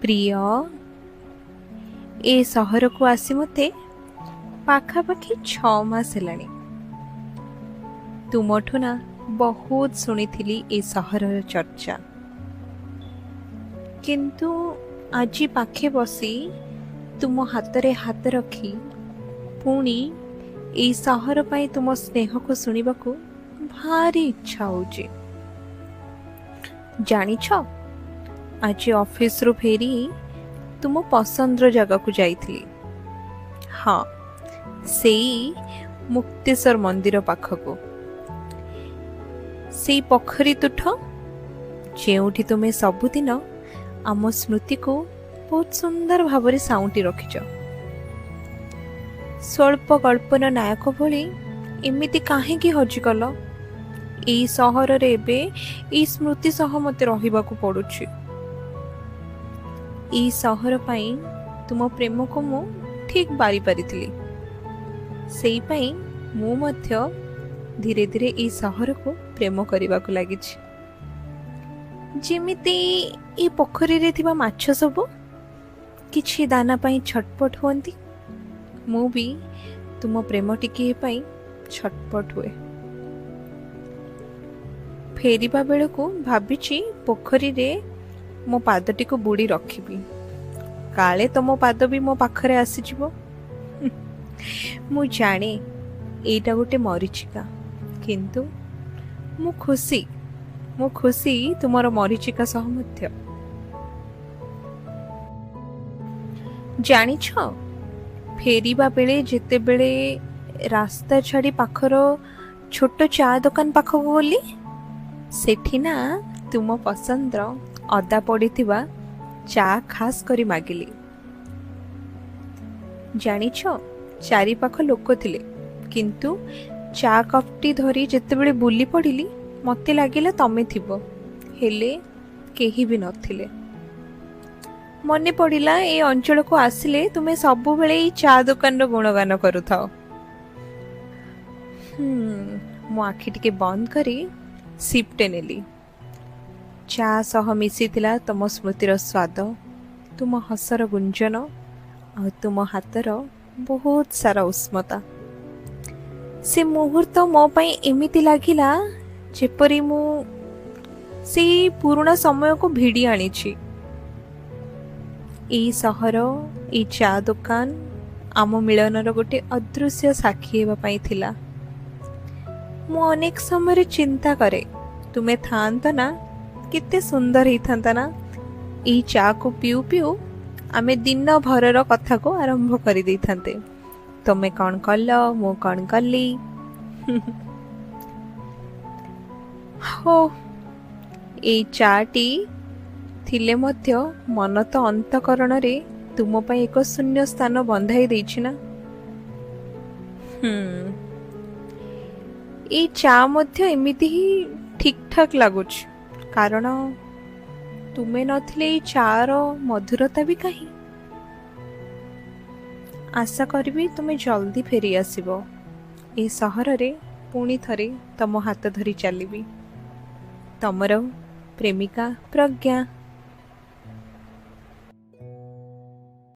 प्रिय ए सहर को आसी मते पाखापाखि 6 मास हेलाणी। तुमठु ना बहुत शुणी ए सहर चर्चा, किंतु आज पाखे बसी तुम हातरे हाथ रखी पुणी ए सहर पाई तुम स्नेह को सुनिबा को भारी इच्छा होउची। जानिछ, आज ऑफिस रु फेरी तुम पसंद जगह को जाइथिली। हाँ, सेई मुक्तेश्वर मंदिर पाखको, सेई पोखरी तुठ जेउठी तुमे सबुदिन आम स्मृति को बहुत सुंदर भाव साउंटी रखिच। स्वल्प कल्पना नायक भली एमिति काहेकि हजिगल? एई सहर रे एबे एई स्मृति सह मते रहिबाकु पडुछि। एई सहर पई तुम प्रेम को मु ठीक बारी पारिथिली। सेई पई मु मध्य धीरे धीरे एई सहर को प्रेम करिबाकु लागिछि। जेमिति ए पोखरी रे थिबा माछ सब किछि दाना पई छटपट होंती, मु भी तुम प्रेम टिके पई छटपट हुए। फेरिबा बेल को भाबिची पोखरी रे मो पादटी को बुड़ी रखिबी, काले तो मो पाद भी मो पाखरे आसी जिवो। मु जाने एटा गोटे मरीचिका, किंतु मु खुशी तुमर मरीचिका सह मध्य। जानिछ, फेरिबा बेले जेते बेले रास्ता छाड़ी पाखर छोट चा दुकान पाखक गली, सेठी ना तुम पसंद अदा पड़ीथिबा चा खास करी मागिली। जानिछ, चारि पाख लोक थिले, किंतु चा कपटी धरी जेते बेले बुली पड़िली मते लागिला तमे थिबो, हेले केही भी नथिले। मने पड़िला ए अंचल को आसिले तुमे सबु बेले ई चा दुकान रो गुणगान करूथाओ। मो आखि टिके बंद करी सिपटे नेली। चा सह मिसिथिला तुम स्मृतिर स्वाद, तुम हसर गुंजन आ तुम हातर बहुत सारा उष्मता। से मुहूर्त मो पई एमिति लागिला जेपरी मु से पुराना समय को भिड़ी आनिछि। ई सहर, ई चा दुकान आम मिलनर गोटे अदृश्य साक्षी हेबा पई थिला। मु अनेक समय चिंता करे तुमे थांत ना किते सुंदर ही थांता ना। ई चा को पिउ पिउ आमे दिन भरर कथा को आरंभ करि दै थांते। तुमे कौन कल, मु कौन कली। हो, ए चाटी थिले मध्य मन तो अंतकरण रे तुम पई एक शून्य स्थान बंधाई देछि ना। ए चा मध्य एमिति ही ठीक ठाक लागुछ, कारण तुमे नथिले ए चार मधुरता भी कहीं। आशा करबी तुमे जल्दी फेरी आसीबो। ए सहर रे पुणी थरे तम हाथ धरी चलिबी। तमर प्रेमिका प्रज्ञा।